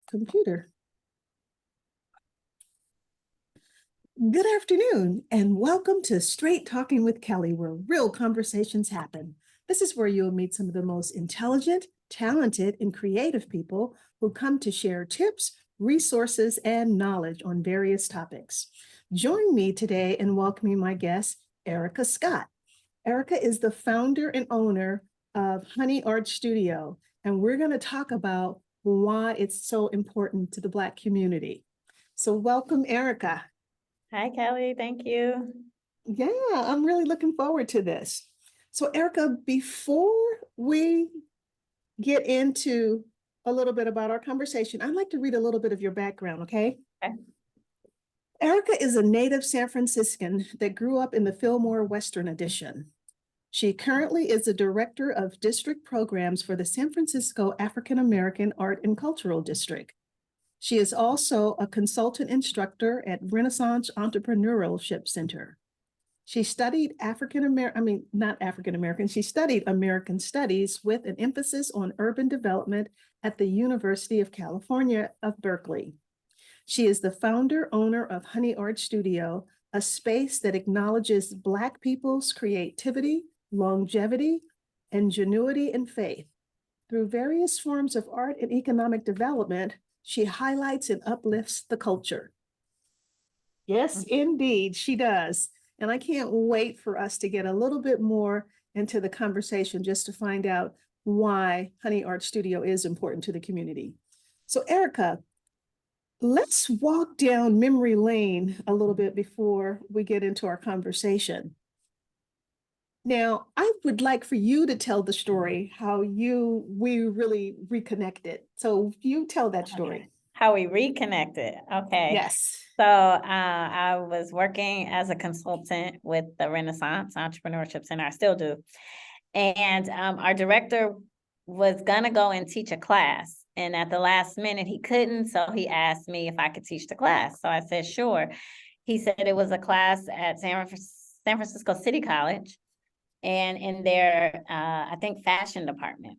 computer. Good afternoon, and welcome to Straight Talking with Kelly, where real conversations happen. This is where you'll meet some of the most intelligent, talented, and creative people who come to share tips, resources, and knowledge on various topics. Join me today in welcoming my guest, Ericka Scott. Ericka is the founder and owner of Honey Art Studio, and we're going to talk about why it's so important to the Black community. So welcome, Ericka. Hi, Kelly. Thank you. Yeah, I'm really looking forward to this. So Ericka, before we get into a little bit about our conversation, I'd like to read a little bit of your background, okay? Okay. Ericka is a native San Franciscan that grew up in the Fillmore Western Addition. She currently is the director of district programs for the San Francisco African American Art and Cultural District. She is also a consultant instructor at Renaissance Entrepreneurship Center. She studied she studied American Studies with an emphasis on urban development at the University of California of Berkeley. She is the founder, owner of Honey Art Studio, a space that acknowledges Black people's creativity, longevity, ingenuity, and faith. Through various forms of art and economic development, she highlights and uplifts the culture. Yes, indeed, she does. And I can't wait for us to get a little bit more into the conversation just to find out why Honey Art Studio is important to the community. So Ericka, let's walk down memory lane a little bit before we get into our conversation. Now, I would like for you to tell the story how we really reconnected. So you tell that story. Okay. How we reconnected. Okay. Yes. So I was working as a consultant with the Renaissance Entrepreneurship Center. I still do. And our director was gonna go and teach a class. And at the last minute, he couldn't. So he asked me if I could teach the class. So I said, sure. He said it was a class at San Francisco City College and in their, I think, fashion department.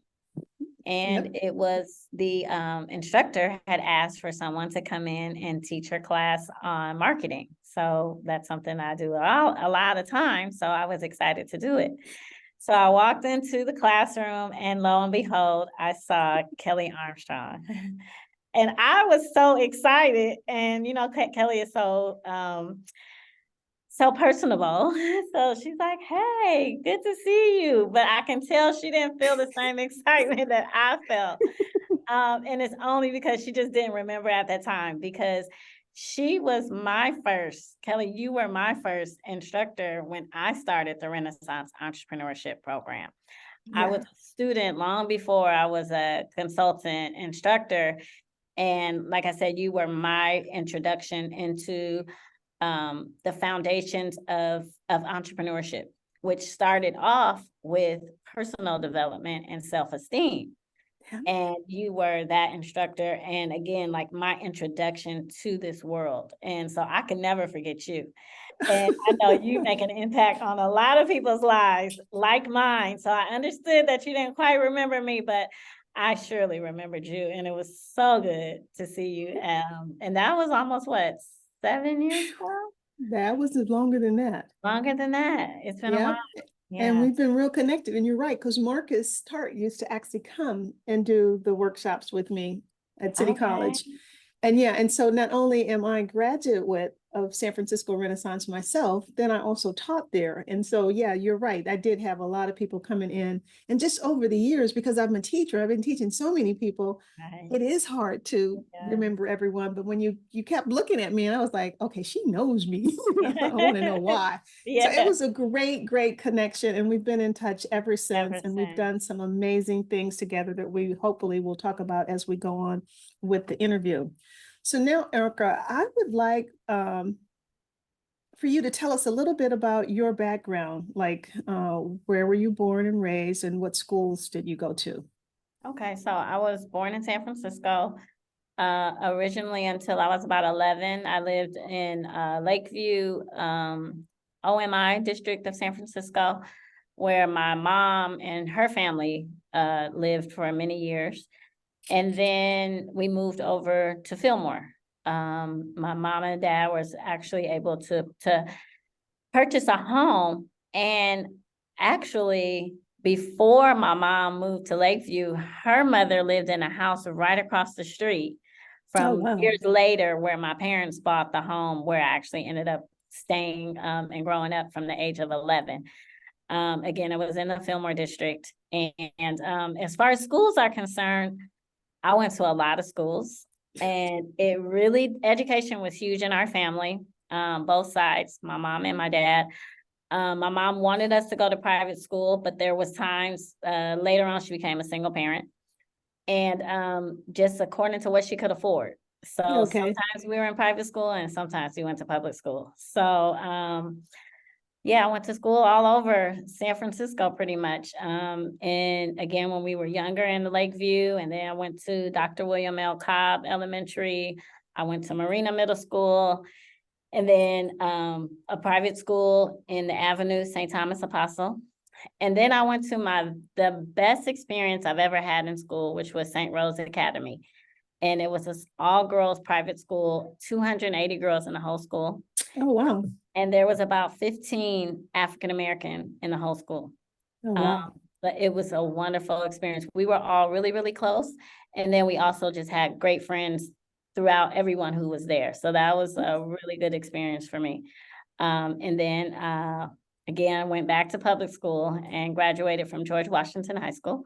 And It was the instructor had asked for someone to come in and teach her class on marketing. So that's something I do a lot of times. So I was excited to do it. So I walked into the classroom and lo and behold, I saw Kelly Armstrong. And I was so excited. And, you know, Kelly is so personable. So she's like, hey, good to see you. But I can tell she didn't feel the same excitement that I felt. And it's only because she just didn't remember at that time, because she was my first, Kelly, you were my first instructor when I started the Renaissance Entrepreneurship Program. Yeah. I was a student long before I was a consultant instructor. And like I said, you were my introduction into the foundations of entrepreneurship, which started off with personal development and self-esteem. Yeah. And you were that instructor. And again, like my introduction to this world. And so I can never forget you. And I know you make an impact on a lot of people's lives like mine. So I understood that you didn't quite remember me, but I surely remembered you. And it was so good to see you. And that was almost what? 7 years ago? That was longer than that. Longer than that. It's been a while. Yeah. And we've been real connected. And you're right, because Marcus Tart used to actually come and do the workshops with me at City College. And yeah, and so not only am I a graduate of San Francisco Renaissance myself, then I also taught there. And so, yeah, you're right. I did have a lot of people coming in. And just over the years, because I'm a teacher, I've been teaching so many people, it is hard to remember everyone. But when you kept looking at me, and I was like, okay, she knows me. I want to know why. So it was a great connection. And we've been in touch ever since. And we've done some amazing things together that we hopefully will talk about as we go on with the interview. So now, Ericka, I would like for you to tell us a little bit about your background, like where were you born and raised, and what schools did you go to? Okay, so I was born in San Francisco. Originally, until I was about 11, I lived in Lakeview, OMI district of San Francisco, where my mom and her family lived for many years. And then we moved over to Fillmore. My mom and dad was actually able to purchase a home. And actually, before my mom moved to Lakeview, her mother lived in a house right across the street Oh, from wow. years later, where my parents bought the home where I actually ended up staying and growing up from the age of 11. Again, it was in the Fillmore district. And as far as schools are concerned, I went to a lot of schools, and education was huge in our family, both sides, my mom and my dad. My mom wanted us to go to private school, but there was times later on she became a single parent, and just according to what she could afford. So Okay. sometimes we were in private school and sometimes we went to public school. So yeah, I went to school all over San Francisco pretty much. And again, when we were younger in Lakeview, and then I went to Dr. William L. Cobb Elementary. I went to Marina Middle School, and then a private school in the Avenue, St. Thomas Apostle. And then I went to the best experience I've ever had in school, which was St. Rose Academy. And it was an all-girls private school, 280 girls in the whole school. Oh, wow. And there was about 15 African-American in the whole school. Oh, wow. But it was a wonderful experience. We were all really, really close. And then we also just had great friends throughout everyone who was there. So that was a really good experience for me. And then again, I went back to public school and graduated from George Washington High School.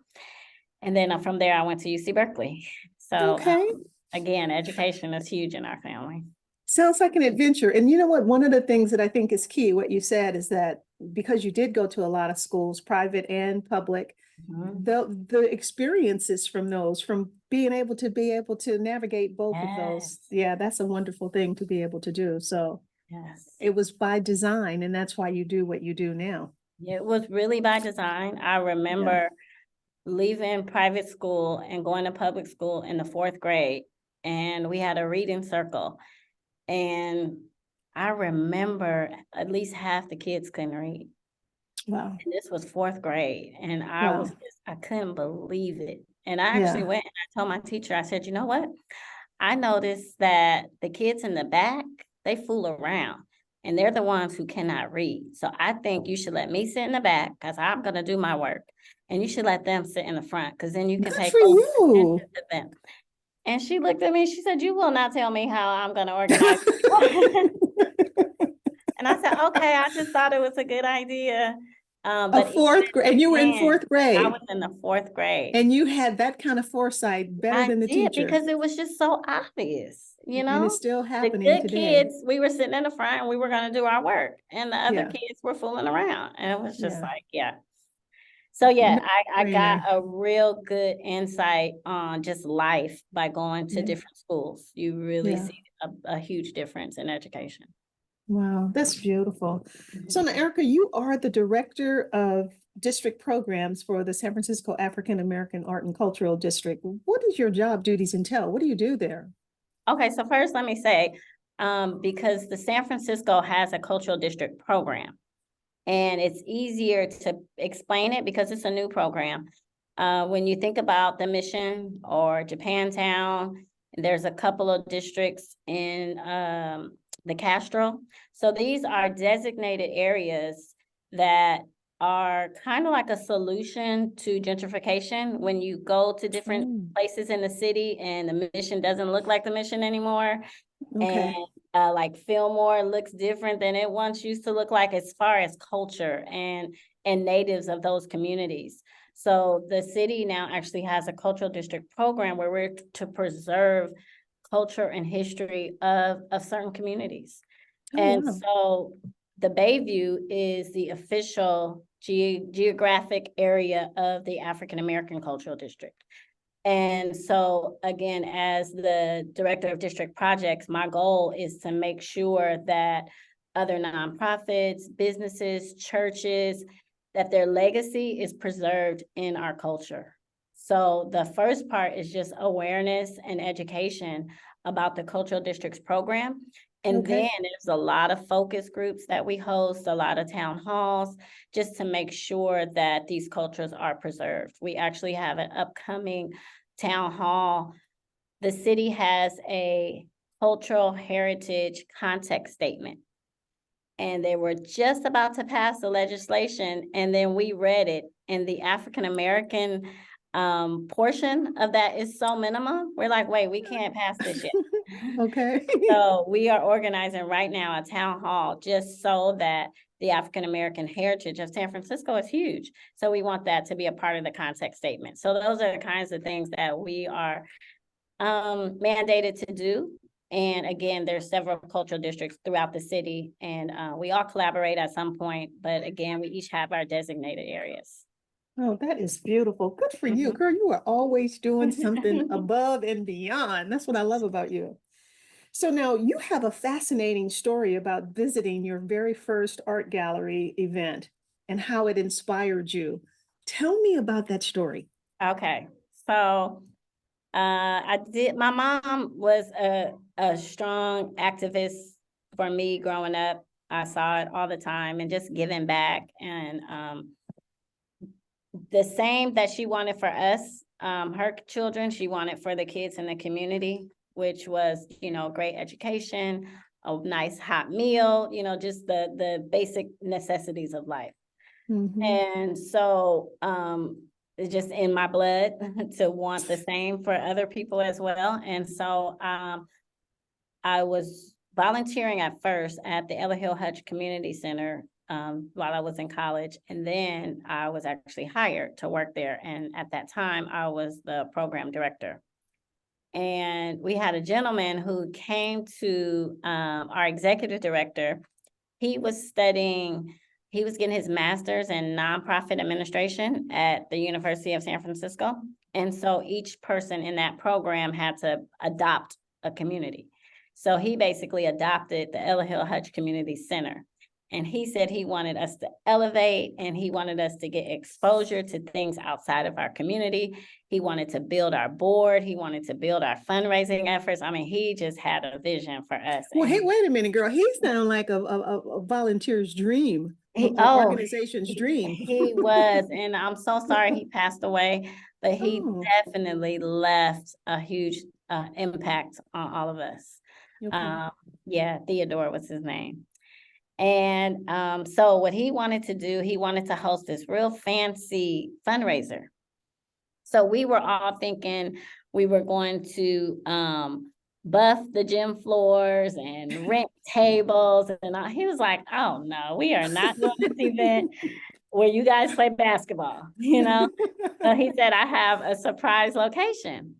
And then from there, I went to UC Berkeley. So Okay. again, education is huge in our family. Sounds like an adventure. And you know what? One of the things that I think is key, what you said, is that because you did go to a lot of schools, private and public, the experiences from those, from being able to navigate both of those. Yeah, that's a wonderful thing to be able to do. So Yes, it was by design, and that's why you do what you do now. it was really by design. I remember leaving private school and going to public school in the 4th grade, and we had a reading circle. And I remember at least half the kids couldn't read. Wow. And this was 4th grade. And I couldn't believe it. And I actually went and I told my teacher, I said, you know what? I noticed that the kids in the back, they fool around. And they're the ones who cannot read. So I think you should let me sit in the back because I'm going to do my work. And you should let them sit in the front because then you can pay close attention to them. And she looked at me, she said, you will not tell me how I'm going to organize. And I said, okay, I just thought it was a good idea. But 4th grade, and you were in 4th grade. I was in the 4th grade. And you had that kind of foresight better than the teacher. Because it was just so obvious, you know? And it's still happening the good today. kids, we were sitting in the front and we were going to do our work. And the other kids were fooling around. And it was just like, So I got a real good insight on just life by going to different schools. You really see a huge difference in education. Wow, that's beautiful. So now, Erika, you are the director of district programs for the San Francisco African American Art and Cultural District. What does your job duties entail? What do you do there? Okay, so first let me say, because the San Francisco has a cultural district program, and it's easier to explain it because it's a new program. When you think about the Mission or Japantown, there's a couple of districts in the Castro. So these are designated areas that are kind of like a solution to gentrification. When you go to different places in the city and the Mission doesn't look like the Mission anymore. And like Fillmore looks different than it once used to look like as far as culture and natives of those communities. So the city now actually has a cultural district program where we're to preserve culture and history of certain communities. So the Bayview is the official geographic area of the African American Cultural District. And so again, as the director of district projects, my goal is to make sure that other nonprofits, businesses, churches, that their legacy is preserved in our culture. So the first part is just awareness and education about the cultural districts program. And then there's a lot of focus groups that we host, a lot of town halls, just to make sure that these cultures are preserved. We actually have an upcoming town hall, the city has a cultural heritage context statement. And they were just about to pass the legislation, and then we read it, and the African American portion of that is so minimum. We're like, wait, we can't pass this yet. Okay. So we are organizing right now a town hall just so that the African American heritage of San Francisco is huge. So we want that to be a part of the context statement. So those are the kinds of things that we are mandated to do. And again, there's several cultural districts throughout the city, and we all collaborate at some point. But again, we each have our designated areas. Oh, that is beautiful. Good for you, Mhm. girl. You are always doing something above and beyond. That's what I love about you. So now you have a fascinating story about visiting your very first art gallery event and how it inspired you. Tell me about that story. Okay, so my mom was a strong activist for me growing up. I saw it all the time and just giving back, and the same that she wanted for us, her children, she wanted for the kids in the community, which was, great education, a nice hot meal, just the basic necessities of life. Mhm. And so it's just in my blood to want the same for other people as well. And so I was volunteering at first at the Ella Hill Hutch Community Center while I was in college. And then I was actually hired to work there. And at that time, I was the program director. And we had a gentleman who came to our executive director. He was getting his master's in nonprofit administration at the University of San Francisco. And so each person in that program had to adopt a community. So he basically adopted the Ella Hill Hutch Community Center. And he said he wanted us to elevate, and he wanted us to get exposure to things outside of our community. He wanted to build our board. He wanted to build our fundraising efforts. I mean, he just had a vision for us. Well, hey, wait a minute, girl. He sounds like a volunteer's dream, an organization's dream. He was, and I'm so sorry he passed away, but he Oh, definitely left a huge impact on all of us. okay. Yeah, Theodore was his name. And so what he wanted to do, he wanted to host this real fancy fundraiser. So we were all thinking we were going to buff the gym floors and rent tables. And he was like, oh no, we are not doing this event where you guys play basketball, So he said, I have a surprise location.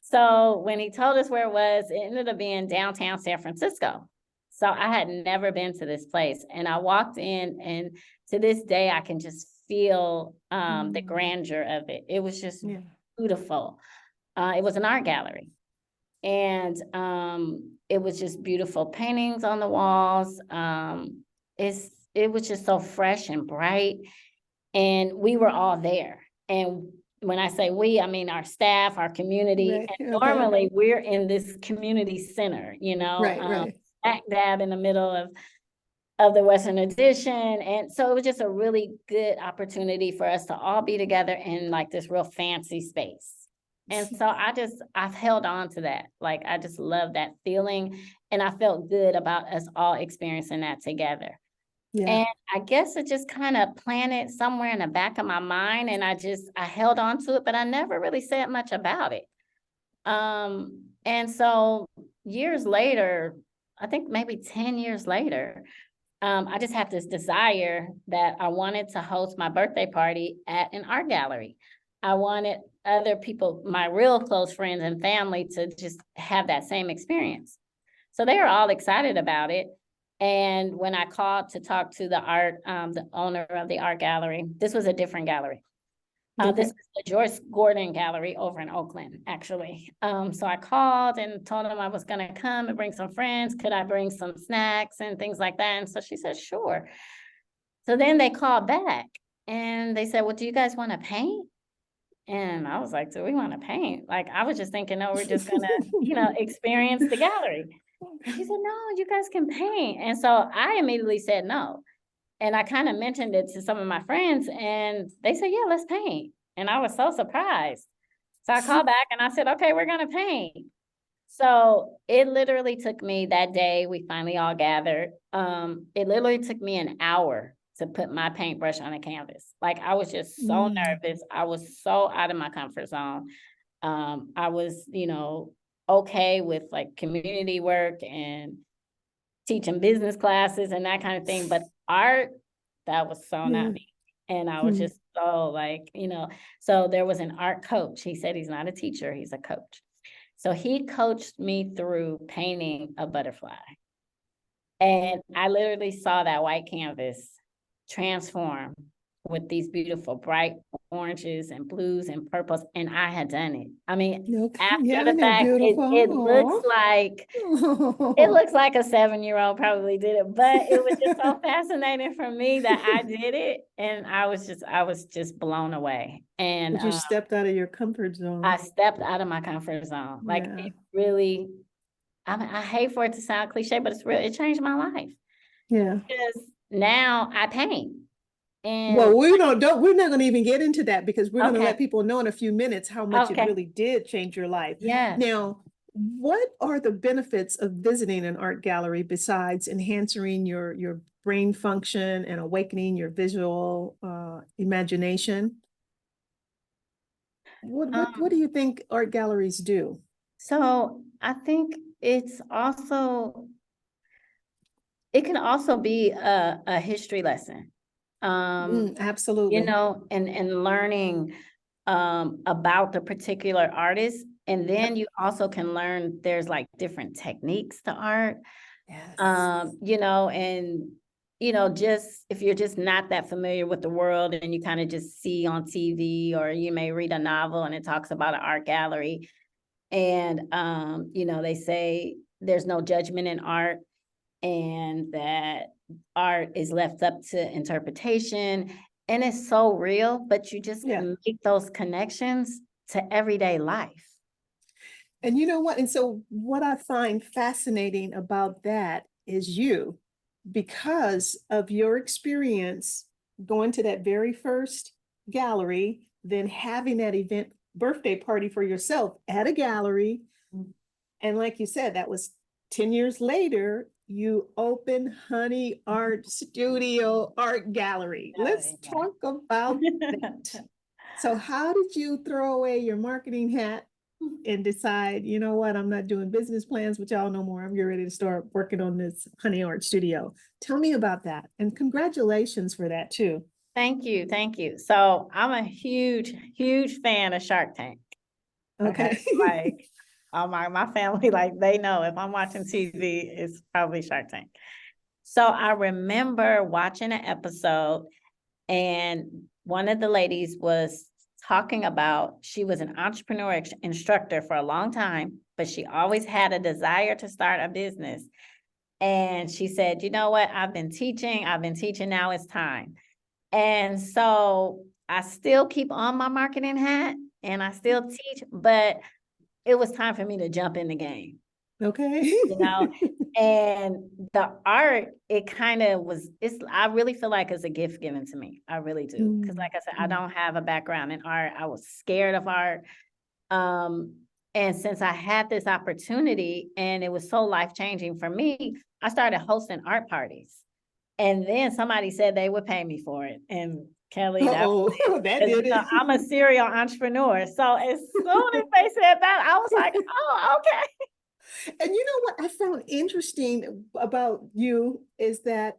So when he told us where it was, it ended up being downtown San Francisco. So I had never been to this place. And I walked in, and to this day, I can just feel the grandeur of it. It was just beautiful. It was an art gallery. And it was just beautiful paintings on the walls. It was just so fresh and bright. And we were all there. And when I say we, I mean our staff, our community. Right, And okay. normally we're in this community center, Right. smack dab in the middle of the Western Addition. And so it was just a really good opportunity for us to all be together in like this real fancy space. And so I've held on to that. Like, I just love that feeling. And I felt good about us all experiencing that together. Yeah. And I guess it just kind of planted somewhere in the back of my mind, and I held on to it, but I never really said much about it. And so years later, I think maybe 10 years later, I just had this desire that I wanted to host my birthday party at an art gallery. I wanted other people, my real close friends and family, to just have that same experience. So they were all excited about it. And when I called to talk to the owner of the art gallery, this was a different gallery. This is the Joyce Gordon Gallery over in Oakland, actually. So I called and told them I was going to come and bring some friends. Could I bring some snacks and things like that? And so she said, sure. So then they called back and they said, well, do you guys want to paint? And I was like, do we want to paint? Like, I was just thinking, no, we're just going to, experience the gallery. And she said, no, you guys can paint. And so I immediately said no. And I kind of mentioned it to some of my friends, and they said, yeah, let's paint. And I was so surprised. So I called back and I said, okay, we're going to paint. So it literally took me that day, we finally all gathered. It literally took me an hour to put my paintbrush on a canvas. Like I was just so nervous. I was so out of my comfort zone. I was, okay with like community work and teaching business classes and that kind of thing. But art, that was so not me. And I was just so like, so there was an art coach. He said he's not a teacher, he's a coach. So he coached me through painting a butterfly. And I literally saw that white canvas transform with these beautiful bright oranges and blues and purples. And I had done it. I mean, after the fact, it looks like a 7-year-old probably did it, but it was just so fascinating for me that I did it. And I was just blown away. And you stepped out of your comfort zone. I stepped out of my comfort zone. Like it really, I hate for it to sound cliche, but it's real. It changed my life. Yeah. Because now I paint. And well, we're not going to even get into that because we're going to let people know in a few minutes how much it really did change your life. Yeah. Now, what are the benefits of visiting an art gallery besides enhancing your brain function and awakening your visual imagination? What do you think art galleries do? So I think it can also be a history lesson. Absolutely. And learning about the particular artist. And then you also can learn there's like different techniques to art. Yes. Just if you're just not that familiar with the world and you kind of just see on TV, or you may read a novel and it talks about an art gallery. And, they say there's no judgment in art and that art is left up to interpretation. And it's so real, but you just make those connections to everyday life. And you know what? And so what I find fascinating about that is because of your experience going to that very first gallery, then having that event birthday party for yourself at a gallery. And like you said, that was 10 years later, you open Honey Art Studio Art Gallery. Let's talk about that. So how did you throw away your marketing hat and decide, you know what, I'm not doing business plans with y'all no more. I'm getting ready to start working on this Honey Art Studio. Tell me about that. And congratulations for that too. Thank you. Thank you. So I'm a huge, huge fan of Shark Tank. Okay. Like my family, like they know if I'm watching TV, it's probably Shark Tank. So I remember watching an episode and one of the ladies was talking about, she was an entrepreneur instructor for a long time, but she always had a desire to start a business. And she said, you know what, I've been teaching, now it's time. And so I still keep on my marketing hat and I still teach, but it was time for me to jump in the game. Okay. And the art, it kind of was, I really feel like it's a gift given to me. I really do. Because like I said, I don't have a background in art. I was scared of art. And since I had this opportunity and it was so life-changing for me, I started hosting art parties. And then somebody said they would pay me for it. And Kelly, that did it. I'm a serial entrepreneur. So as soon as they said that, I was like, oh, okay. And you know what I found interesting about you is that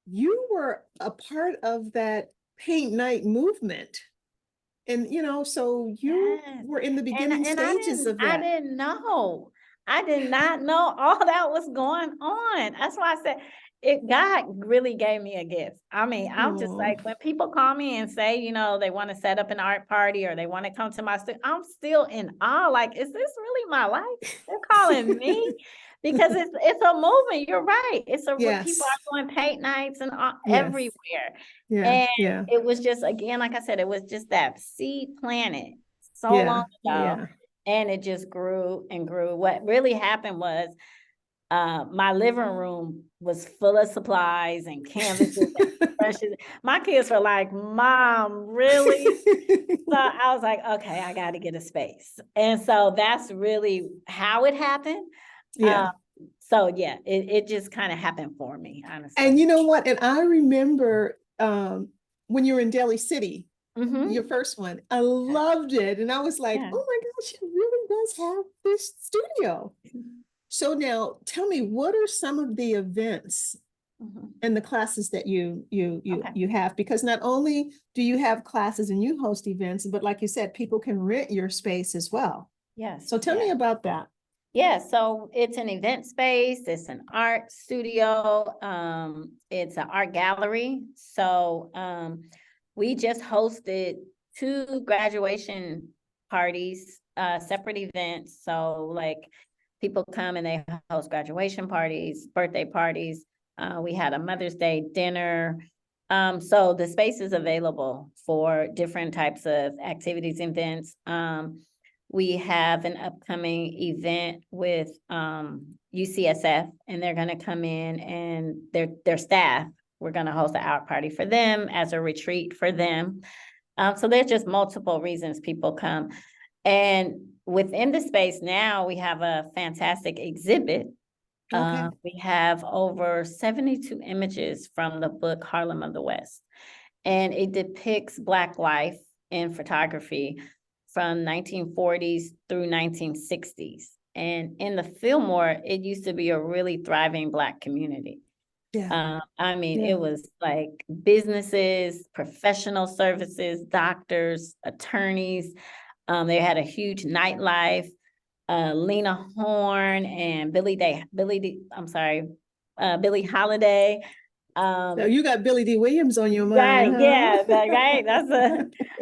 you were a part of that paint night movement. And, so you were in the beginning stages of that. I didn't know. I did not know all that was going on. That's why I said, God really gave me a gift. I mean, I'm just like, when people call me and say, they want to set up an art party or they want to come to my studio, I'm still in awe. Like, is this really my life? They're calling me because it's a movement. You're right. It's people are doing paint nights and everywhere. Yeah. And it was just, again, like I said, it was just that seed planted so long ago. And it just grew and grew. What really happened was my living room was full of supplies and canvases and brushes. My kids were like, Mom, really? So I was like, okay, I got to get a space. And so that's really how it happened. Yeah. So yeah, it just kind of happened for me, honestly. And you know what? And I remember when you were in Delhi City, Mhm. your first one, I loved it. And I was like, Yeah. oh my gosh, she really does have this studio. So now tell me, what are some of the events Mhm. and the classes that Okay. you have? Because not only do you have classes and you host events, but like you said, people can rent your space as well. Yes. So tell me about that. Yeah, so it's an event space, it's an art studio, it's an art gallery. So we just hosted 2 graduation parties, separate events. So like people come and they host graduation parties, birthday parties. We had a Mother's Day dinner. So the space is available for different types of activities, events. We have an upcoming event with UCSF, and they're going to come in and their staff. We're going to host an art party for them as a retreat for them. So there's just multiple reasons people come. And within the space now, we have a fantastic exhibit. Okay. We have over 72 images from the book Harlem of the West, and it depicts Black life in photography from 1940s through 1960s. And in the Fillmore, it used to be a really thriving Black community. Yeah. I mean, Yeah. it was like businesses, professional services, doctors, attorneys. They had a huge nightlife. Lena Horne and Billie Holiday. So you got Billy D. Williams on your Right, mind, huh? yeah, right.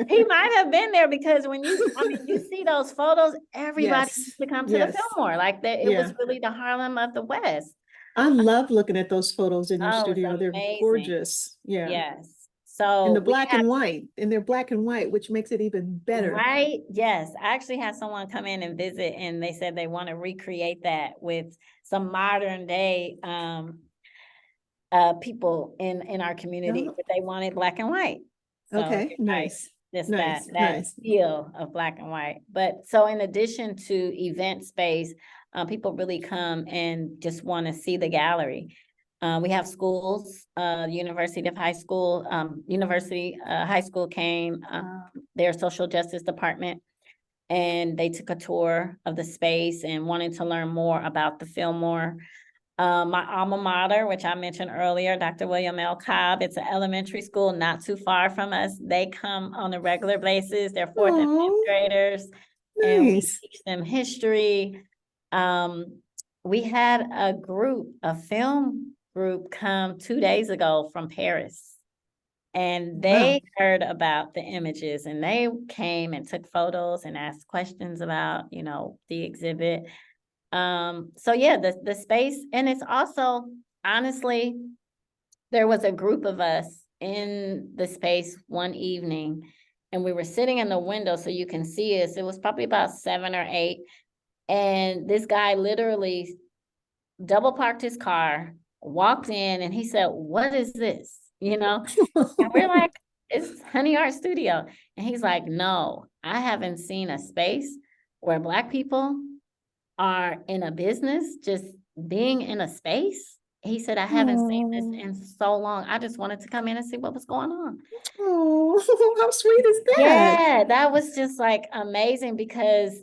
He might have been there because you see those photos, everybody Yes. used to come to the Yes. Fillmore. Like that, it was Yeah. really the Harlem of the West. I love looking at those photos in your Oh, it's studio. They're amazing. gorgeous. Yeah. Yes. And the So we black have, and white, and they're black and white, which makes it even better. right? Yes. I actually had someone come in and visit, and they said they want to recreate that with some modern day people in our community, Oh, but they wanted black and white. So okay. you're right, Nice. just that Nice. that Nice. feel of black and white. But so in addition to event space, people really come and just want to see the gallery. We have schools, University High School came, their social justice department, and they took a tour of the space and wanted to learn more about the Fillmore. My alma mater, which I mentioned earlier, Dr. William L. Cobb, it's an elementary school not too far from us. They come on a regular basis. They're 4th and 5th Oh, graders, and we nice. teach them history. We had a film group come 2 days ago from Paris, and Wow. they heard about the images, and they came and took photos and asked questions about, the exhibit. So yeah, the space, and it's also, honestly, there was a group of us in the space one evening, and we were sitting in the window so you can see us. It was probably about 7 or 8, and this guy literally double parked his car, walked in, and he said, "What is this?" And we're like, "It's Honey Art Studio." And he's like, "No, I haven't seen a space where Black people are in a business, just being in a space." He said, "I haven't seen this Oh, in so long. I just wanted to come in and see what was going on." oh, how sweet is that? Yeah, that was just like amazing because,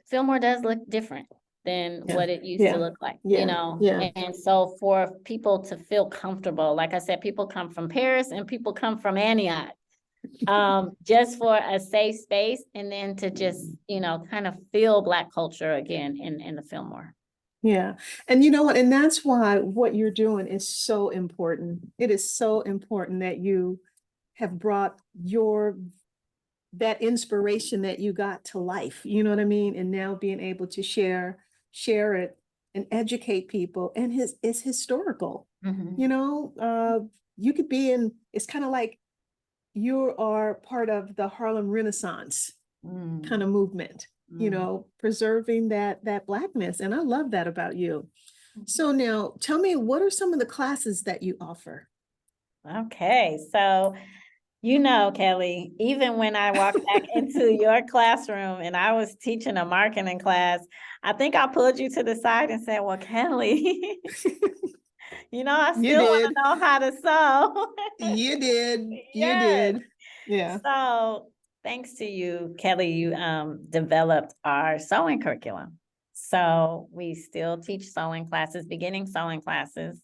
Fillmore does look different than Yeah. what it used to Yeah. look like, Yeah. Yeah. and so for people to feel comfortable, like I said, people come from Paris and people come from Antioch, just for a safe space, and then to just, kind of feel Black culture again in the Fillmore. Yeah. And you know what? And that's why what you're doing is so important. It is so important that you have brought that inspiration that you got to life. You know what I mean? And now being able to share it and educate people. And it's historical. Mhm. You know, you could be it's kind of like you are part of the Harlem Renaissance Mm. kind of movement, Mhm. preserving that Blackness. And I love that about you. So now tell me, what are some of the classes that you offer? Okay, so Kelly, even when I walked back into your classroom and I was teaching a marketing class, I think I pulled you to the side and said, well, Kelly, I You still want to did. know how to sew. You did. You Yes. did. Yeah. So thanks to you, Kelly, you developed our sewing curriculum. So we still teach sewing classes, beginning sewing classes.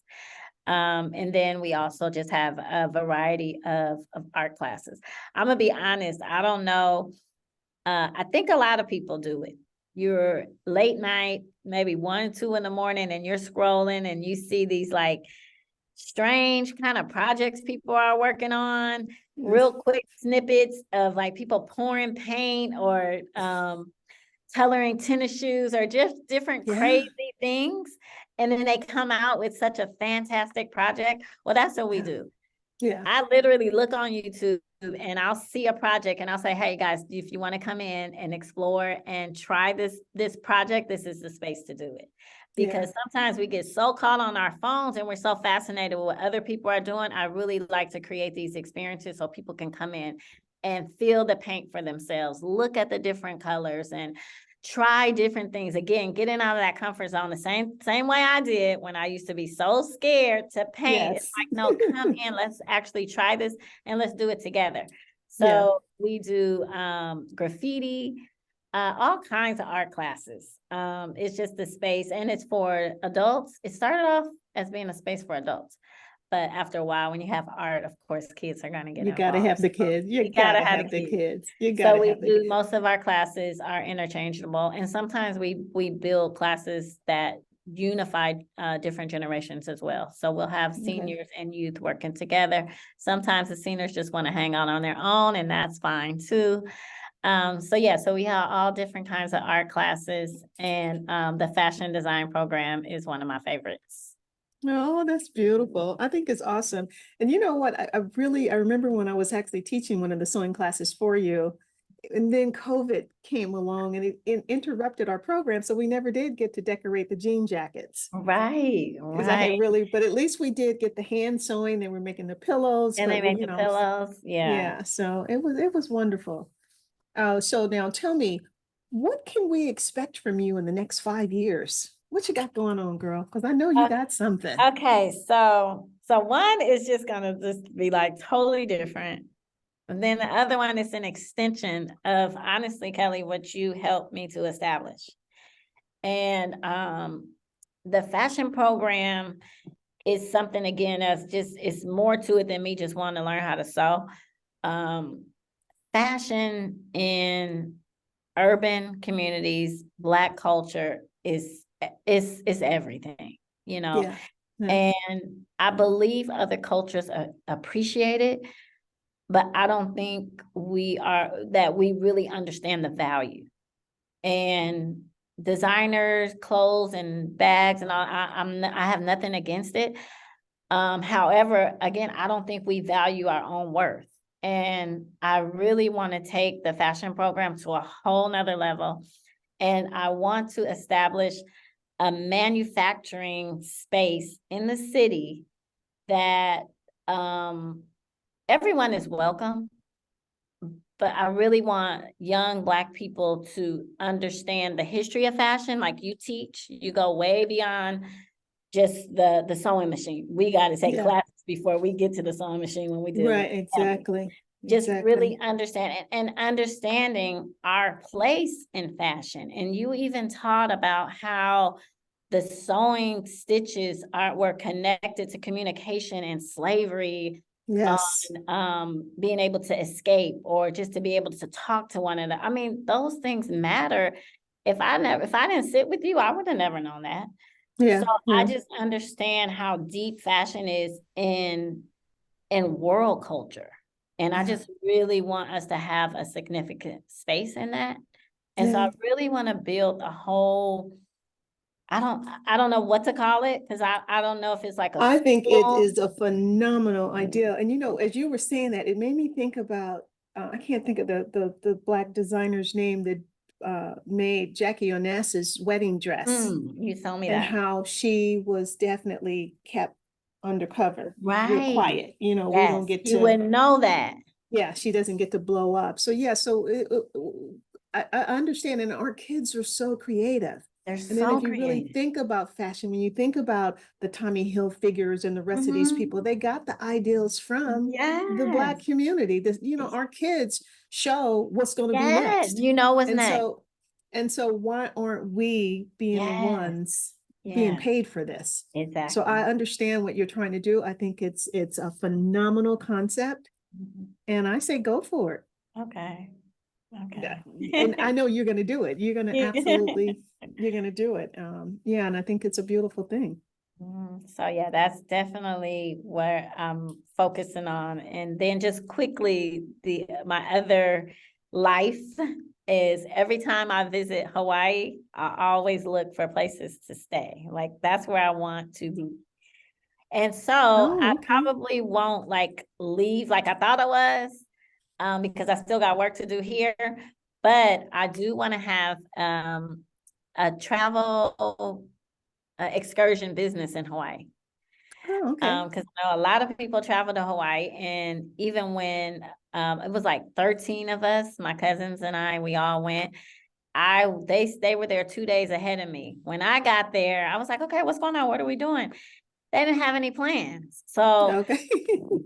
And then we also just have a variety of art classes. I'm gonna be honest, I don't know. I think a lot of people do it. You're late night, maybe 1, 2 in the morning, and you're scrolling and you see these like strange kind of projects people are working on, Yes. real quick snippets of like people pouring paint or coloring tennis shoes or just different Yeah. crazy things. And then they come out with such a fantastic project. Well, that's what we Yeah. do. Yeah. I literally look on YouTube and I'll see a project and I'll say, hey guys, if you want to come in and explore and try this project, this is the space to do it. Yeah. Because sometimes we get so caught on our phones and we're so fascinated with what other people are doing. I really like to create these experiences so people can come in and feel the paint for themselves, look at the different colors and try different things. Again, getting out of that comfort zone the same way I did when I used to be so scared to paint. It's Yes. like, no, come in, let's actually try this and let's do it together. Yeah. So we do graffiti, all kinds of art classes. It's just the space and it's for adults. It started off as being a space for adults. But after a while, when you have art, of course, kids are going to get You gotta involved. have the So kids. You you got to gotta have the have the kids. kids. You So gotta we have the do, kids. most of our classes are interchangeable. And sometimes we build classes that unify different generations as well. So we'll have Okay. seniors and youth working together. Sometimes the seniors just want to hang out on their own, and that's fine too. So we have all different kinds of art classes, and the fashion design program is one of my favorites. Oh, that's beautiful. I think it's awesome. And you know what? I remember when I was actually teaching one of the sewing classes for you, and then COVID came along and it interrupted our program. So we never did get to decorate the jean jackets Right, because I had right. really, but at least we did get the hand sewing. They were making the pillows, And they but make the pillows. Yeah. yeah, so it was wonderful. So now tell me, what can we expect from you in the next 5 years? What you got going on, girl? Because I know you got something. Okay, so one is just gonna just be like totally different. And then the other one is an extension of, honestly, Kelly, what you helped me to establish. And the fashion program is something, again, that's just, it's more to it than me just wanting to learn how to sew. Fashion in urban communities, Black culture is everything, you know. Yeah. Yeah. And I believe other cultures appreciate it, but I don't think that we really understand the value. And designers, clothes and bags and all, I have nothing against it. However, again, I don't think we value our own worth. And I really want to take the fashion program to a whole nother level. And I want to establish a manufacturing space in the city that everyone is welcome, but I really want young Black people to understand the history of fashion. Like you teach, you go way beyond just the sewing machine. We got to take Yeah. classes before we get to the sewing machine when we do. Right. Exactly. Just Exactly. really understand and understanding our place in fashion. And you even taught about how the sewing stitches were connected to communication and slavery, Yes. being able to escape or just to be able to talk to one another. I mean, those things matter. If I didn't sit with you, I would have never known that. Yeah. So I Yeah. just understand how deep fashion is in world culture. And I Yeah. just really want us to have a significant space in that. And so Yeah. I really want to build a whole, I don't know what to call it, because I don't know if it's like a I think it school. is a phenomenal idea. And you know, as you were saying that, it made me think about I can't think of the Black designer's name that made Jackie Onassis' wedding dress, You told me and that. how she was definitely kept undercover, real Right. quiet. We Yes, don't get you to, wouldn't know that. yeah, she doesn't get to blow up. So yeah, so I understand, and our kids are so creative. They're And then so if you really creative. think about fashion, when you think about the Tommy Hilfigers and the rest of these people, they got the ideals from the Black Yes. community. Our kids show what's going to be Yes. next. You know what's And next. so why aren't we being the Yes. ones being Yeah. paid for this? So Exactly. I understand what you're trying to do. I think it's a phenomenal concept, and I say go for it. Okay. Yeah, Okay. and I know you're going to do it. You're going to Yeah. you're going to do it. Yeah, and I think it's a beautiful thing. So yeah, that's definitely where I'm focusing on. And then just quickly, my other life is every time I visit Hawaii, I always look for places to stay. Like that's where I want to be. And so I Oh, okay. probably won't like leave like I thought I was, because I still got work to do here. But I do want to have a travel excursion business in Hawaii. Oh, okay. Because I know a lot of people travel to Hawaii, and even when it was like 13 of us, my cousins and I, we all went. They were there 2 days ahead of me. When I got there, I was like, okay, what's going on? What are we doing? They didn't have any plans. So Okay.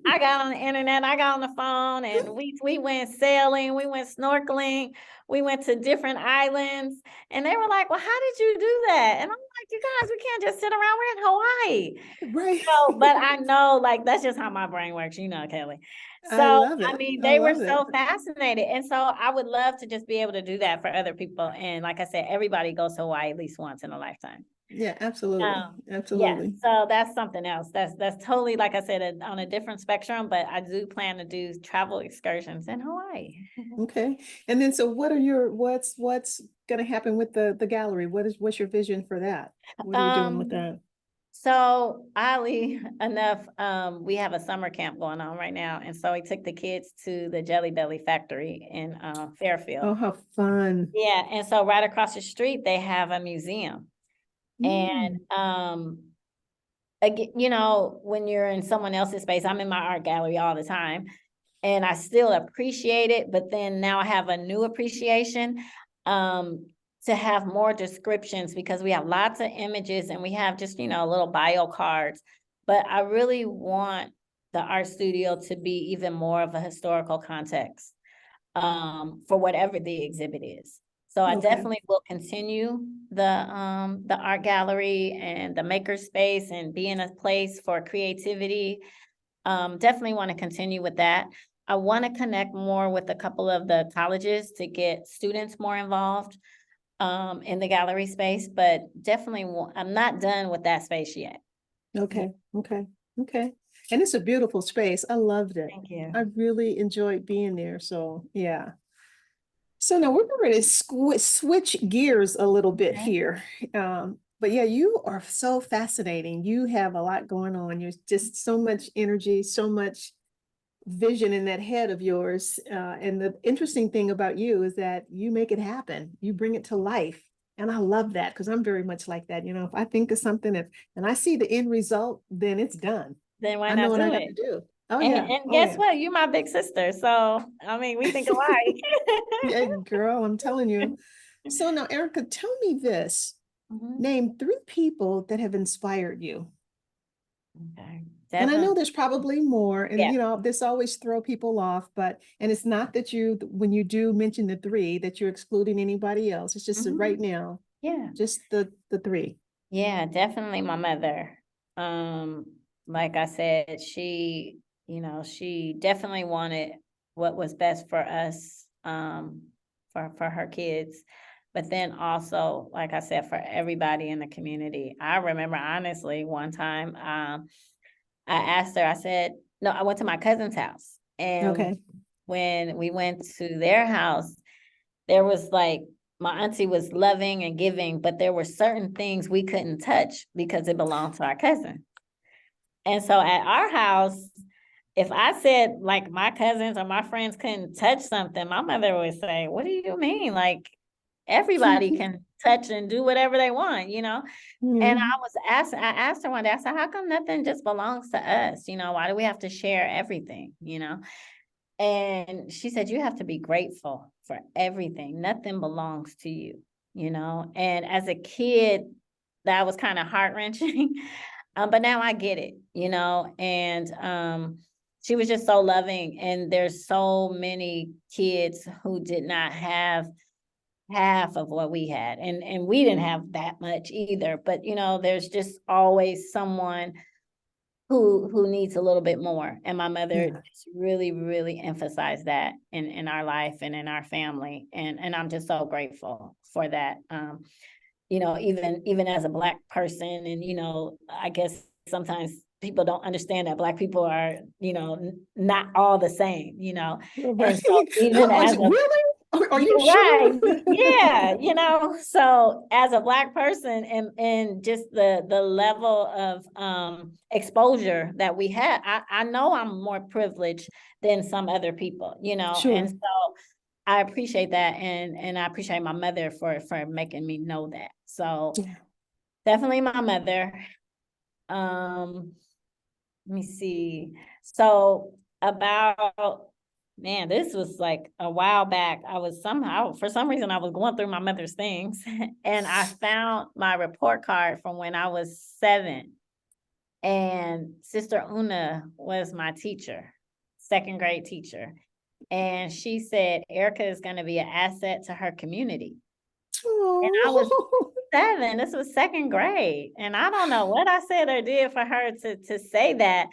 I got on the internet, I got on the phone, and we went sailing, we went snorkeling, we went to different islands, and they were like, "Well, how did you do that?" And I'm like, "You guys, we can't just sit around. We're in Hawaii." Right. So, but I know, like, that's just how my brain works, Kelly. So, I love I it. mean, I they were love it. so fascinated, and so I would love to just be able to do that for other people. And like I said, everybody goes to Hawaii at least once in a lifetime. Yeah, absolutely. Yeah, Absolutely. so that's something else. That's totally, like I said, on a different spectrum, but I do plan to do travel excursions in Hawaii. Okay. And then so what's going to happen with the gallery? What's your vision for that? What are you doing with Um, that? so oddly enough, we have a summer camp going on right now, and so we took the kids to the Jelly Belly factory in Fairfield. Oh, how fun. Yeah, and so right across the street they have a museum, and Mm. again, when you're in someone else's space, I'm in my art gallery all the time, and I still appreciate it, but then now I have a new appreciation to have more descriptions, because we have lots of images and we have just, little bio cards. But I really want the art studio to be even more of a historical context for whatever the exhibit is. So I Okay. definitely will continue the art gallery and the maker space and being a place for creativity. Definitely want to continue with that. I want to connect more with a couple of the colleges to get students more involved in the gallery space, but definitely I'm not done with that space yet. Okay. Okay. Okay. And it's a beautiful space. I loved it. Thank you. I really enjoyed being there. So yeah. So now we're going to switch gears a little bit Okay. here. But yeah, you are so fascinating. You have a lot going on. You're just so much energy, so much vision in that head of yours. And the interesting thing about you is that you make it happen. You bring it to life. And I love that, because I'm very much like that. If I think of something and I see the end result, then it's done. Then why I know not what I do got it? to do. Oh And, yeah. and Oh guess yeah. what? You're my big sister. So, I mean, we think Yeah, alike. girl, I'm telling you. So now, Erika, tell me this. Mhm. Name three people that have inspired you. Okay. And I know Definitely. there's probably more, and Yeah. this always throw people off, and it's not that when you do mention the three, that you're excluding anybody else. It's just that right Mhm. now, Yeah. just the three. Yeah, definitely my mother. Um, like I said, she definitely wanted what was best for us, for her kids. But then also, like I said, for everybody in the community. I remember honestly one time, I asked her, I said, no, I went to my cousin's house. And Okay. when we went to their house, there was like, my auntie was loving and giving, but there were certain things we couldn't touch because it belonged to our cousin. And so at our house, if I said like my cousins or my friends couldn't touch something, my mother would say, "What do you mean? Like, everybody can touch and do whatever they want, you know? And Mhm. I asked her one day, I said, how come nothing just belongs to us? You know, why do we have to share everything, you know? And she said, you have to be grateful for everything. Nothing belongs to you, you know? And as a kid, that was kind of heart-wrenching. But now I get it, you know? And she was just so loving. And there's so many kids who did not have half of what we had. And we didn't have that much either. But, you know, there's just always someone who needs a little bit more. And my mother Yeah. just really, really emphasized that in our life and in our family. And I'm just so grateful for that. You know, even as a Black person, and, you know, I guess sometimes people don't understand that Black people are, you know, not all the same, you know. And Right. so even as a Really? Are you right. sure? Yeah, you know, so as a Black person and just the level of exposure that we had, I know I'm more privileged than some other people, you know, and Sure. so I appreciate that, and I appreciate my mother for making me know that. So Yeah. definitely my mother. Um, Let me see. So about, man, this was like a while back. I was somehow, for some reason, I was going through my mother's things and I found my report card from when I was 7. And Sister Una was my teacher, second grade teacher. And she said, Erica is going to be an asset to her community. And I was Oh. 7. This was second grade. And I don't know what I said or did for her to say that.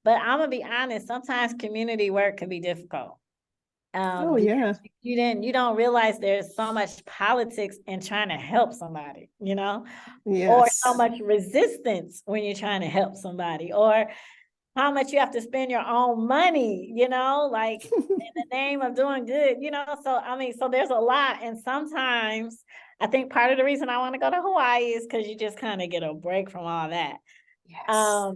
But I'm gonna be honest, sometimes community work can be difficult. Oh, Because yeah. you don't realize there's so much politics in trying to help somebody, you know, or so Yes. much resistance when you're trying to help somebody, or how much you have to spend your own money, you know, like in the name of doing good, you know. So I mean, so there's a lot. And sometimes I think part of the reason I want to go to Hawaii is because you just kind of get a break from all that. Yes. Um,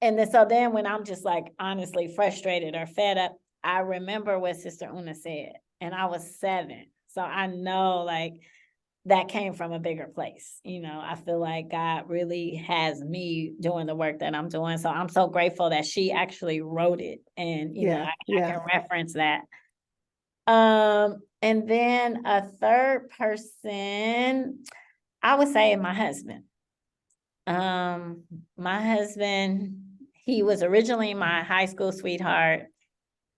and then so then when I'm just like honestly frustrated or fed up, I remember what Sister Una said, and I was 7. So I know like that came from a bigger place. You know, I feel like God really has me doing the work that I'm doing. So I'm so grateful that she actually wrote it, and you know, Yeah. I Yeah. can reference that. And then a third person, I would say my husband. Um, my husband, he was originally my high school sweetheart.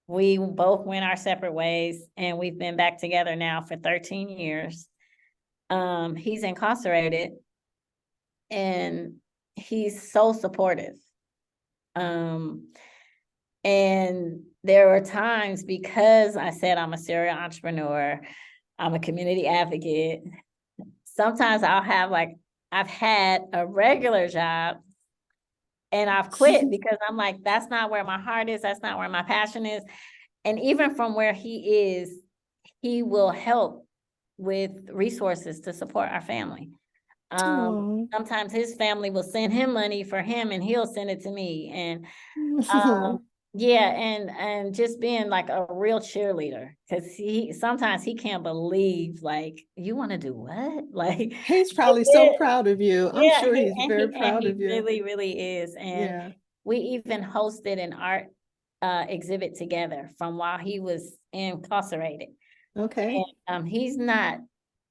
We both went our separate ways, and we've been back together now for 13 years. He's incarcerated, and he's so supportive. Um, and there were times, because I said I'm a serial entrepreneur, I'm a community advocate. Sometimes I've had a regular job and I've quit because I'm like, that's not where my heart is. That's not where my passion is. And even from where he is, he will help with resources to support our family. Oh. Sometimes his family will send him money for him and he'll send it to me. And yeah, and just being like a real cheerleader, because he sometimes he can't believe, like, you want to do what? Like, He's probably so proud of you. I'm yeah, sure he's very and proud he of you. really, really is. And Yeah. we even hosted an art exhibit together from while he was incarcerated. Okay. And he's not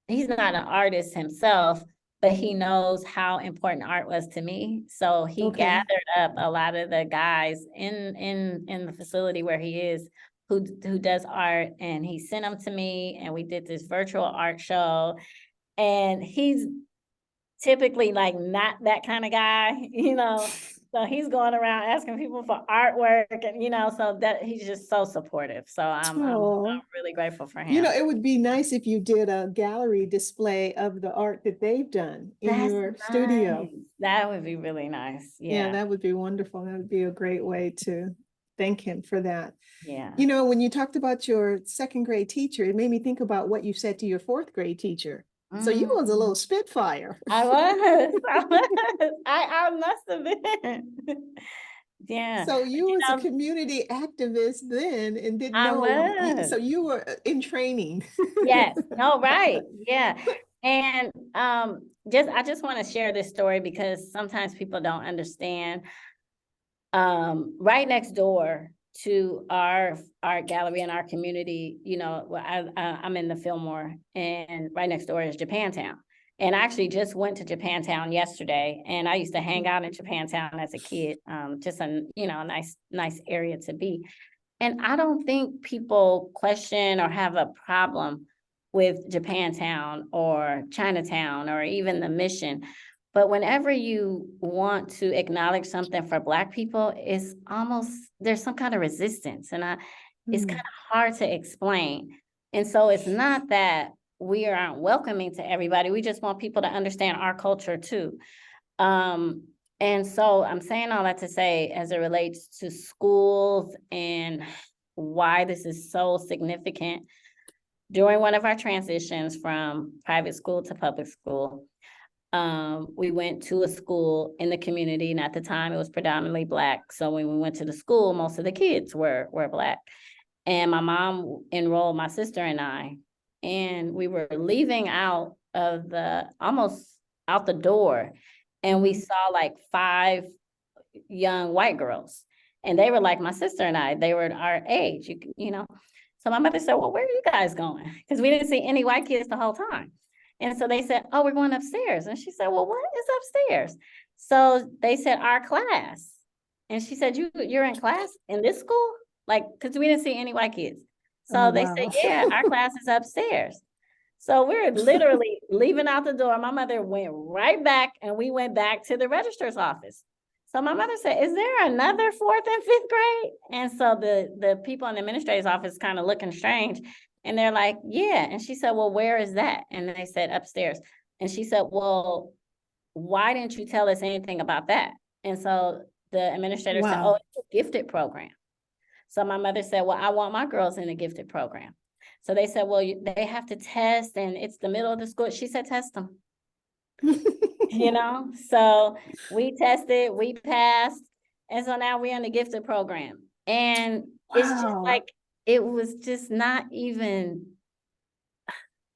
an artist himself, but he knows how important art was to me. So he Okay. gathered up a lot of the guys in the facility where he is who does art, and he sent them to me, and we did this virtual art show. And he's typically like not that kind of guy, you know. So he's going around asking people for artwork, and you know, so that he's just so supportive. So I'm Oh. really grateful for You know, him. it would be nice if you did a gallery display of the art that they've done in That's your nice. studio. That would be really nice. Yeah, Yeah. that would be wonderful. That would be a great way to thank him for that. Yeah. You know, when you talked about your second grade teacher, it made me think about what you said to your fourth grade teacher. So you was a little Mm, spitfire. I was. I must have been. Yeah. So you You was a know, community activist then and didn't I know, was. so you were in training. Yes. No, right. Yeah. And I just want to share this story because sometimes people don't understand. Right next door to our art gallery in our community, you know, I'm in the Fillmore, and right next door is Japantown. And I actually just went to Japantown yesterday, and I used to hang out in Japantown as a kid. Just a, you know, a nice area to be. And I don't think people question or have a problem with Japantown or Chinatown or even the Mission. But whenever you want to acknowledge something for Black people, it's almost, there's some kind of resistance, and it's kind of hard to explain. And so it's not that we aren't welcoming to everybody. We just want people to understand our culture too. And so I'm saying all that to say, as it relates to schools and why this is so significant, during one of our transitions from private school to public school, we went to a school in the community, and at the time it was predominantly Black. So when we went to the school, most of the kids were Black. And my mom enrolled my sister and I, and we were leaving out of almost out the door, and we saw like 5 young white girls, and they were like my sister and I, they were our age, you know. So my mother said, well, where are you guys going? Because we didn't see any white kids the whole time. And so they said, oh, we're going upstairs. And she said, well, what is upstairs? So they said, our class. And she said, you're in class in this school? Like, because we didn't see any white kids. Oh, So they said, wow. yeah, our class is upstairs. So we're literally leaving out the door. My mother went right back, and we went back to the registrar's office. So my mother said, is there another 4th and 5th grade? And so the people in the administrator's office kind of looking strange. And they're like, yeah. And she said, well, where is that? And they said, upstairs. And she said, well, why didn't you tell us anything about that? And so the administrator said, oh, Wow. it's a gifted program. So my mother said, well, I want my girls in a gifted program. So they said, well, they have to test, and it's the middle of the school. She said, test them. You know, so we tested, we passed. And so now we're in the gifted program. And it's just Wow. like, it was just not even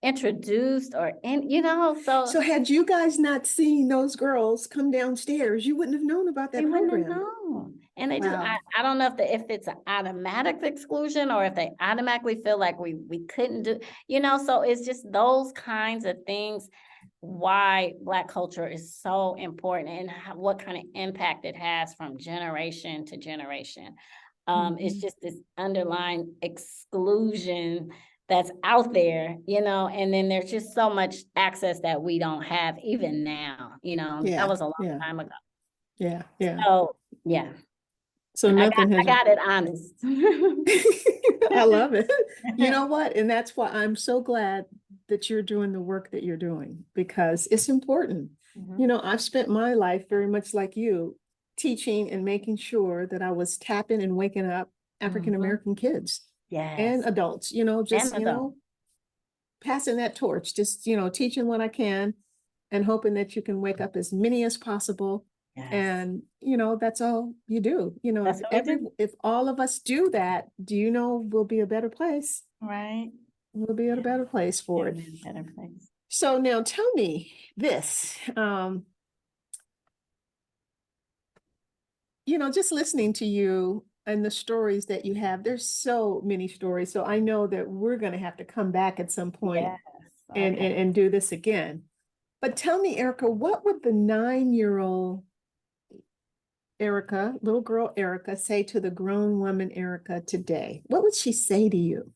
introduced or in, you know, So had you guys not seen those girls come downstairs, you wouldn't have known about that we wouldn't have program. known. And they just, Wow. I don't know if it's an automatic exclusion, or if they automatically feel like we couldn't do, you know, so it's just those kinds of things, why Black culture is so important, and what kind of impact it has from generation to generation. It's just this underlying exclusion that's out there, you know, and then there's just so much access that we don't have even now, you know. Yeah. That was a long Yeah. time ago. Yeah. Yeah. So yeah, So nothing I has. got it honest. I love it. You know what? And that's why I'm so glad that you're doing the work that you're doing, because it's important. Mhm. You know, I've spent my life very much like you, teaching and making sure that I was tapping and waking up African American kids and Yes, adults, you know, and just, adult. passing that torch, just, teaching what I can and hoping that you can wake up as many as possible. Yes, And, that's all you do. that's what we do, If all of us do that, we'll be a better place. right? We'll be at a better place for It'll it. be a better place. So now tell me this, just listening to you and the stories that you have, there's so many stories. So I know that we're going to have to come back at some point Yes, and, okay. and do this again. But tell me, Erika, what would the 9-year-old Erika, little girl Erika, say to the grown woman Erika today? What would she say to you?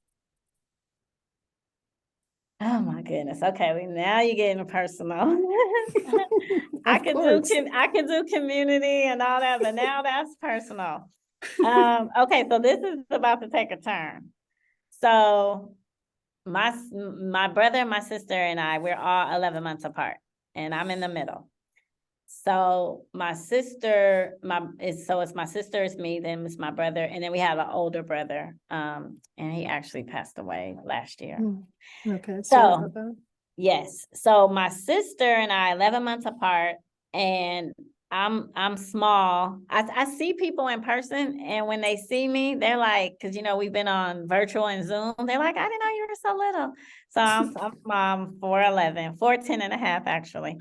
Oh my goodness. Okay, well, now you're getting personal. Of course. I could do community and all that, but now that's personal. Okay, so this is about to take a turn. So my brother and my sister and I, we're all 11 months apart, and I'm in the middle. So my sister, it's my sister, it's me, then it's my brother, and then we have an older brother, and he actually passed away last year. Okay, sorry So about that. yes, so my sister and I, 11 months apart, and I'm small. I see people in person, and when they see me, they're like, because we've been on virtual and Zoom, they're like, I didn't know you were so little. So I'm 4'11", 4'10" and a half actually.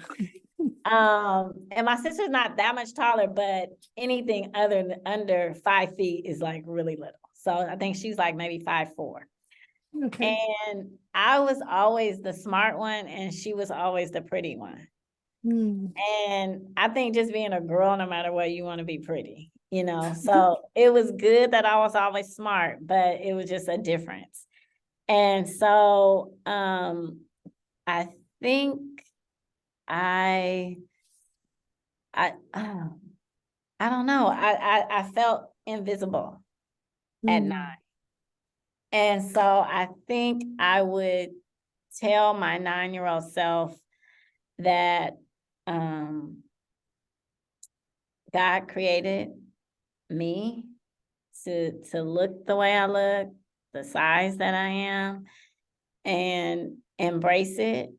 And my sister's not that much taller, but anything other than under 5 feet is like really little. So I think she's like maybe 5'4". Okay. And I was always the smart one, and she was always the pretty one. Mm. And I think just being a girl, no matter what, you want to be pretty, so it was good that I was always smart, but it was just a difference. And so I think I don't know. I felt invisible at 9. Mm. And so I think I would tell my 9-year-old self that God created me to look the way I look, the size that I am, and embrace it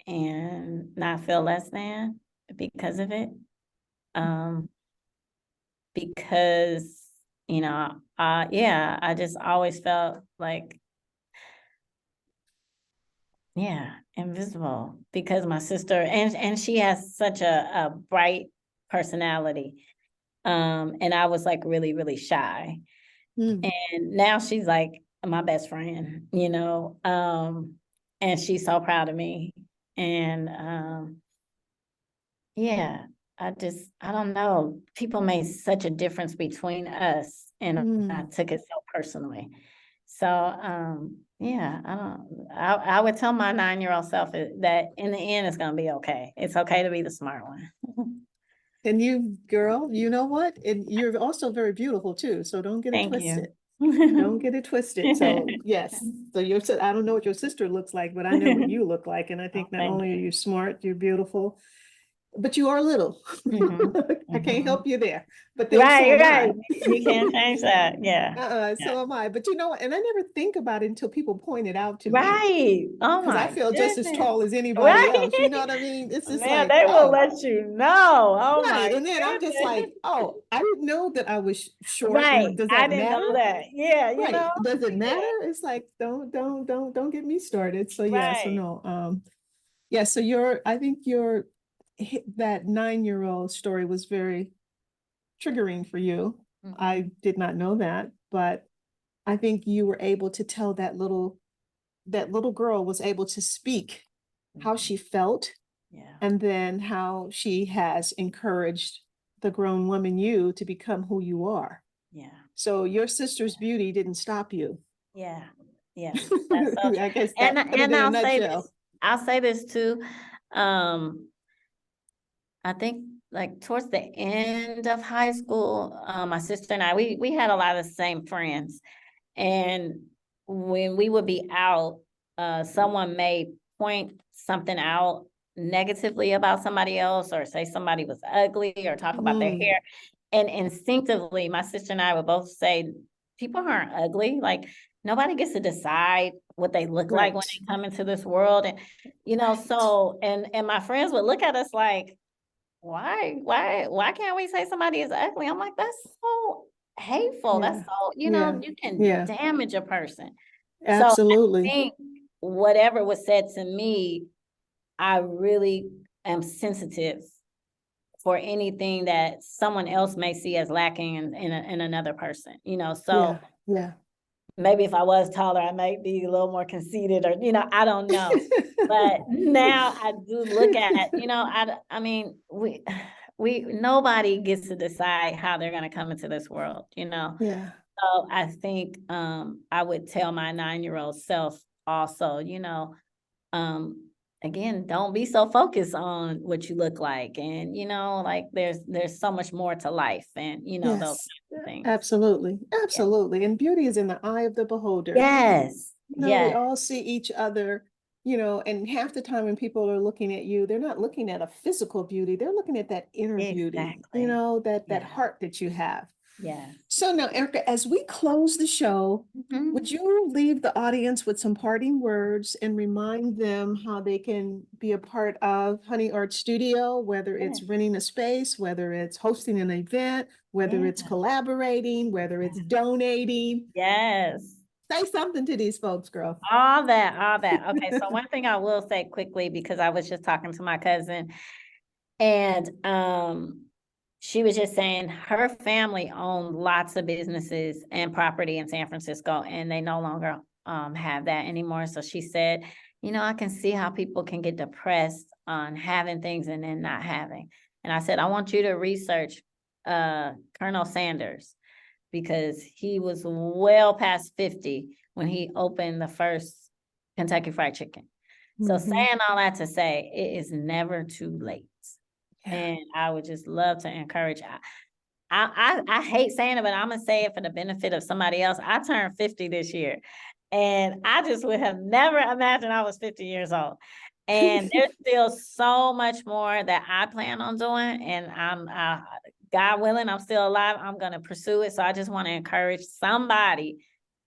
and not feel less than because of it. Because, I just always felt like, invisible because my sister, and she has such a bright personality. And I was like really, really shy. Mm. And now she's like my best friend, and she's so proud of me. And I don't know. People made such a difference between us, and I Mm. took it so personally. So I would tell my 9-year-old self that in the end it's gonna be okay. It's okay to be the smart one. And you, girl, you know what? And you're also very beautiful too. So don't get it Thank you. twisted. Don't get it twisted. So yes. So I don't know what your sister looks like, but I know what you look like. And I Oh, think not thank only are you. you smart, you're beautiful, but you are little. Mhm, I can't mhm. help you there. But then so Right, am right. I. You can't change that. Yeah. Yeah. So am I. But you know what? And I never think about it until people point it out to me. Right. Oh Because I my feel just as goodness. tall as anybody Right. else. You know what I mean? It's just Man, like, they will oh, let you know. Oh right. my And then I'm just goodness. like, oh, I didn't know that I was short. Right. And does I that didn't matter? know that. Yeah, Right. Does it matter? Yeah. It's like, don't get me started. So yeah, so Right. no. Yeah, so I think that 9-year-old story was very triggering for you. I Mhm. did not know that, but I think you were able to tell that little girl was able to speak how Mhm. she felt, Yeah. and then how she has encouraged the grown woman you to become who you are. Yeah. So your sister's beauty didn't stop you. Yeah. Yeah. That's so true. I guess And that put it in a nutshell. I'll say this too. I think like towards the end of high school, my sister and I, we had a lot of the same friends. And when we would be out, someone may point something out negatively about somebody else, or say somebody was ugly, or talk about their Mm, hair. And instinctively, my sister and I would both say, people aren't ugly. Like, nobody gets to decide what they look like when right. they come into this world. And, Right. so, and my friends would look at us like, why can't we say somebody is ugly? I'm like, that's so hateful. That's Yeah. so, Yeah. you can Yeah. damage a person. So I Absolutely. think whatever was said to me, I really am sensitive for anything that someone else may see as lacking in another person, Yeah. so Yeah. maybe if I was taller, I might be a little more conceited, or, I don't know. But now I do look at, I mean, nobody gets to decide how they're going to come into this world, Yeah. So I think I would tell my 9-year-old self also, um, again, don't be so focused on what you look like. And, like there's so much more to life, and, those Yes. kinds of things. Absolutely. Yeah. Absolutely. And beauty is in the eye of the beholder. Yes. We Yes. all see each other, and half the time when people are looking at you, they're not looking at a physical beauty, they're looking at that inner beauty, Exactly. that Yeah. heart that you have. Yeah. So now, Erika, as we close the show, Mhm. would you leave the audience with some parting words and remind them how they can be a part of Honey Art Studio, whether it's Yeah. renting a space, whether it's hosting an event, whether it's Yeah. collaborating, whether it's donating? Yes. Say something to these folks, girl. All that, all that. Okay, so one thing I will say quickly, because I was just talking to my cousin, and she was just saying her family owned lots of businesses and property in San Francisco, and they no longer have that anymore. So she said, I can see how people can get depressed on having things and then not having. And I said, I want you to research Colonel Sanders, because he was well past 50 when he opened the first Kentucky Fried Chicken. So Mhm. saying all that to say, it is never too late. Yeah. And I would just love to encourage. I hate saying it, but I'm gonna say it for the benefit of somebody else. I turned 50 this year, and I just would have never imagined I was 50 years old. And there's still so much more that I plan on doing, and I'm God willing, I'm still alive. I'm gonna pursue it. So I just want to encourage somebody.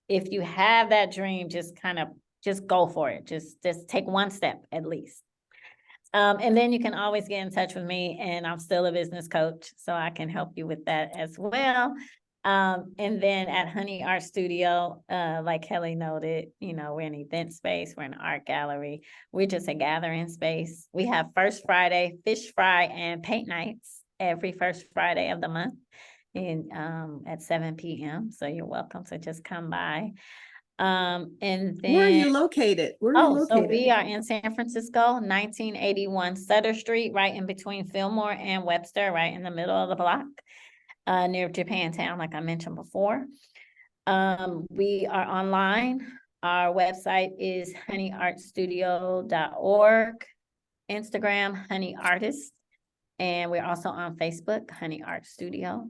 If you have that dream, just go for it. Just take one step at least. And then you can always get in touch with me, and I'm still a business coach, so I can help you with that as well. And then at Honey Art Studio, like Kelly noted, we're an event space, we're an art gallery, we're just a gathering space. We have First Friday, fish fry, and paint nights every first Friday of the month at 7 p.m. So you're welcome to just come by. And Where are then you located? Where are you so located? we are in San Francisco, 1981 Sutter Street, right in between Fillmore and Webster, right in the middle of the block, near Japantown, like I mentioned before. We are online. Our website is honeyartstudio.org, Instagram, Honey Artist, and we're also on Facebook, Honey Art Studio.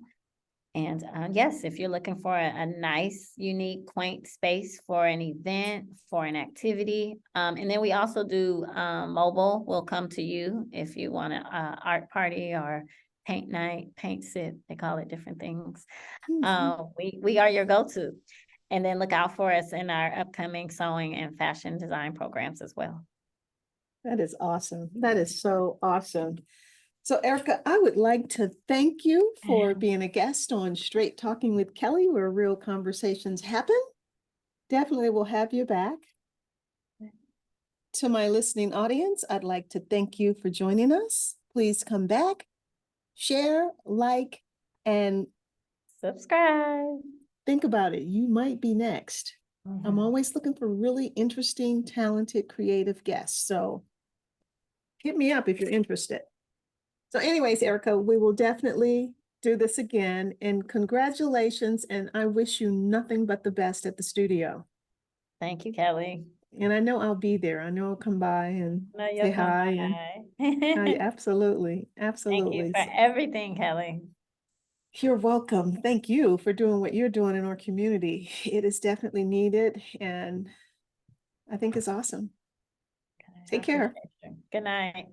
And yes, if you're looking for a nice, unique, quaint space for an event, for an activity. And then we also do mobile. We'll come to you if you want an art party or paint night, paint sip. They call it different things. We are your go-to. And then look out for us in our upcoming sewing and fashion design programs as well. That is awesome. That is so awesome. So, Erika, I would like to thank you for being a guest on Straight Talking with Kelly, where real conversations happen. Definitely will have you back. To my listening audience, I'd like to thank you for joining us. Please come back, share, like, and Subscribe. think about it. You might be next. I'm always looking for really interesting, talented, creative guests. So hit me up if you're interested. So anyways, Erika, we will definitely do this again, and congratulations. And I wish you nothing but the best at the studio. Thank you, Kelly. And I know I'll be there. I know I'll come by and No, say you'll come hi. And I by. absolutely, Thank you absolutely. for everything, Kelly. You're welcome. Thank you for doing what you're doing in our community. It is definitely needed, and I think it's awesome. Take care. Good night.